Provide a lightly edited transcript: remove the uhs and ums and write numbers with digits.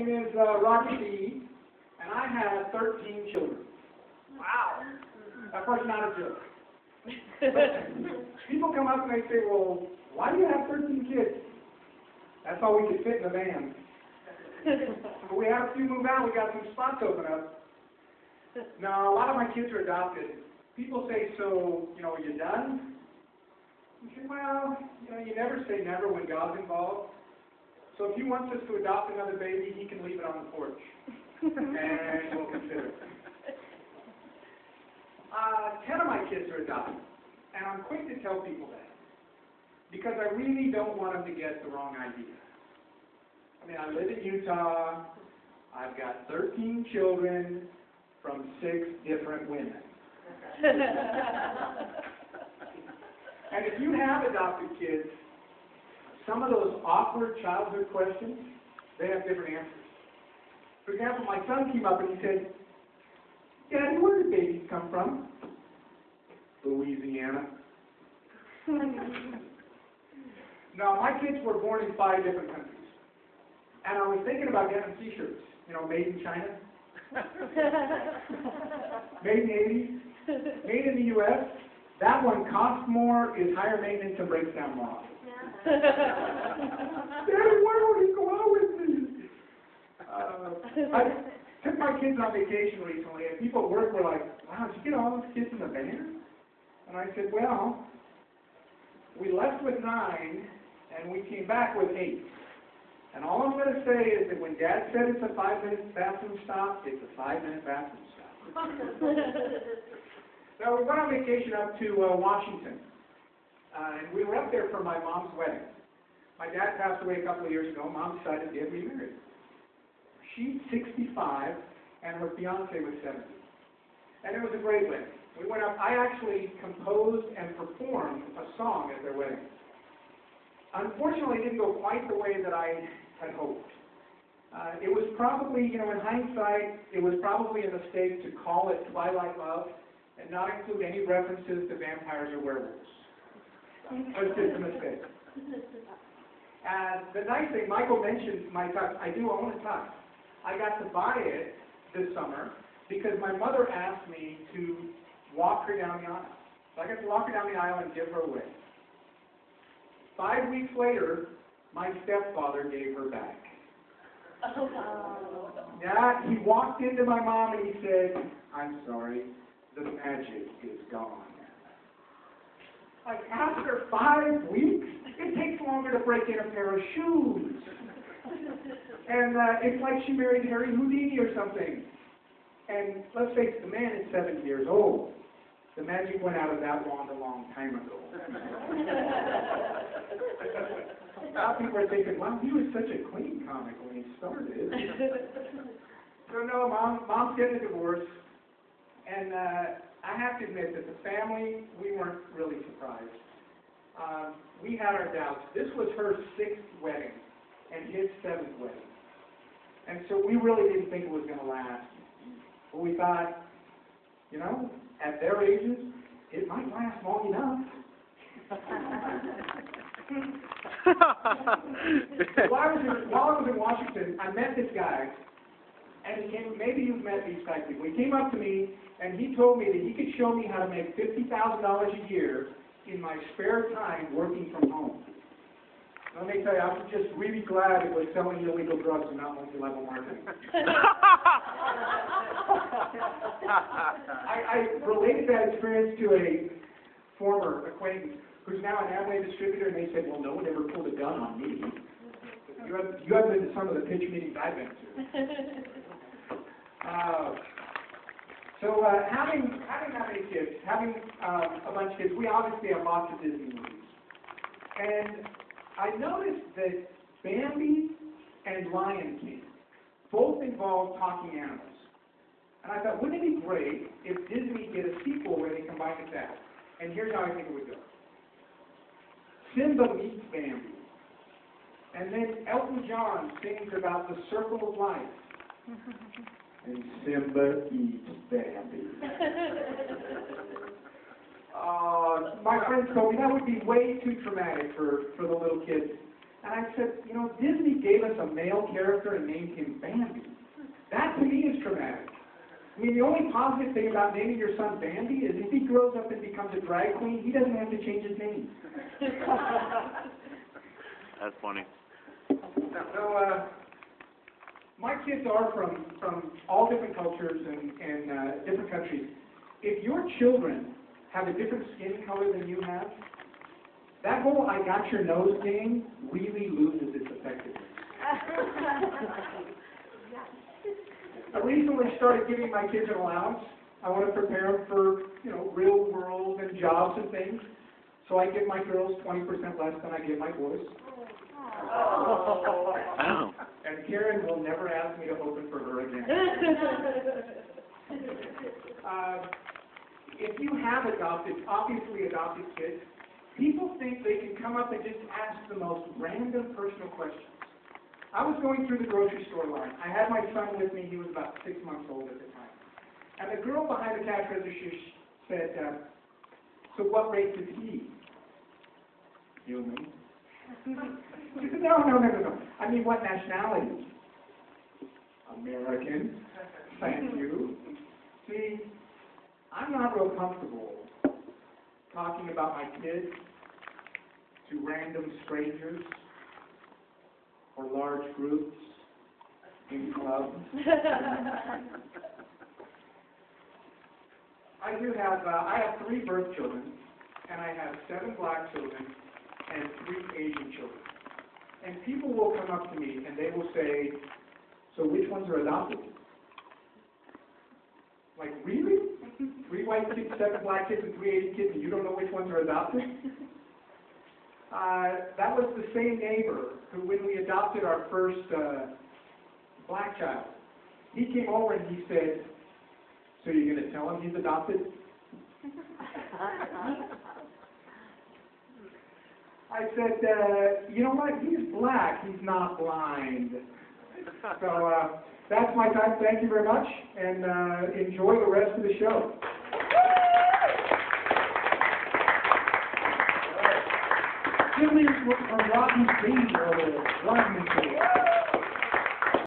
name is Rodney, and I have 13 children. Wow. Of course, not a joke. People come up and they say, well, why do you have 13 kids? That's all we could fit in the van. But we had a few move out, we got some spots open up. Now, a lot of my kids are adopted. People say, so, are you done? I say, well, you never say never when God's involved. So if he wants us to adopt another baby, he can leave it on the porch. And we'll consider it. 10 of my kids are adopted. And I'm quick to tell people that. Because I really don't want them to get the wrong idea. I mean, I live in Utah. I've got 13 children from 6 different women. And if you have adopted kids, some of those awkward childhood questions, they have different answers. For example, my son came up and he said, Daddy, where do babies come from? Louisiana. No, my kids were born in 5 different countries. And I was thinking about getting t-shirts, made in China, made in the 80s, made in the U.S. That one costs more, is higher maintenance, and breaks down more often. Daddy, why don't you go out with me? I took my kids on vacation recently, and people at work were like, wow, did you get all those kids in the van? And I said, well, we left with 9, and we came back with 8. And all I'm going to say is that when Dad said it's a 5-minute bathroom stop, it's a 5-minute bathroom stop. Now, we went on vacation up to Washington. And we were up there for my mom's wedding. My dad passed away a couple of years ago. Mom decided to get remarried. She's 65, and her fiance was 70. And it was a great wedding. We went up. I actually composed and performed a song at their wedding. Unfortunately, it didn't go quite the way that I had hoped. It was probably, in hindsight, it was probably a mistake to call it Twilight Love and not include any references to vampires or werewolves. It was just a mistake. And the nice thing, Michael mentioned my tux. I do own a tux. I got to buy it this summer because my mother asked me to walk her down the aisle. So I got to walk her down the aisle and give her away. 5 weeks later, my stepfather gave her back. Yeah, he walked into my mom and he said, I'm sorry, the magic is gone. Like, after 5 weeks, it takes longer to break in a pair of shoes. And it's like she married Harry Houdini or something. And let's face it, the man is 70 years old. The magic went out of that wand a long time ago. Now people are thinking, wow, he was such a clean comic when he started. So no, Mom's getting a divorce. And I have to admit that the family, we weren't really surprised. We had our doubts. This was her 6th wedding and his 7th wedding. And so we really didn't think it was going to last. But we thought, at their ages, it might last long enough. While I was in Washington, I met this guy. And he came, maybe you've met these type of people. He came up to me and he told me that he could show me how to make $50,000 a year in my spare time working from home. Let me tell you, I was just really glad it was selling illegal drugs and not multi-level marketing. I related that experience to a former acquaintance who's now an Amway distributor, and they said, well, no one ever pulled a gun on me. You have been to some of the pitch meetings I've been to. So having that many kids, having a bunch of kids, we obviously have lots of Disney movies. And I noticed that Bambi and Lion King both involve talking animals. And I thought, wouldn't it be great if Disney did a sequel where they combined it that? And here's how I think it would go. Simba meets Bambi. And then Elton John sings about the circle of life. And Simba eats Bambi. My friends told me that would be way too traumatic for the little kids. And I said, you know, Disney gave us a male character and named him Bambi. That to me is traumatic. I mean, the only positive thing about naming your son Bambi is if he grows up and becomes a drag queen, he doesn't have to change his name. That's funny. So, my kids are from all different cultures and different countries. If your children have a different skin color than you have, that whole "I got your nose" game really loses its effectiveness. I recently started giving my kids an allowance. I want to prepare them for, you know, real world and jobs and things. So I give my girls 20% less than I give my boys. Oh. And Karen will never ask me to open for her again. If you have obviously adopted kids, people think they can come up and just ask the most random personal questions. I was going through the grocery store line. I had my son with me. He was about 6 months old at the time. And the girl behind the cash register said, so what race is he? Human. She said, no. I mean, what nationality? American. Thank you. See, I'm not real comfortable talking about my kids to random strangers or large groups in clubs. I have 3 birth children, and I have 7 black children and 3 Asian children. And people will come up to me and they will say, so which ones are adopted? Like, really? 3 white kids, 7 black kids, and 3 Asian kids, and you don't know which ones are adopted? That was the same neighbor who, when we adopted our first black child, he came over and he said, so you're going to tell him he's adopted? I said, you know what, he's black, he's not blind. So that's my time. Thank you very much, and enjoy the rest of the show. From Rodney's Bayard, Rodney.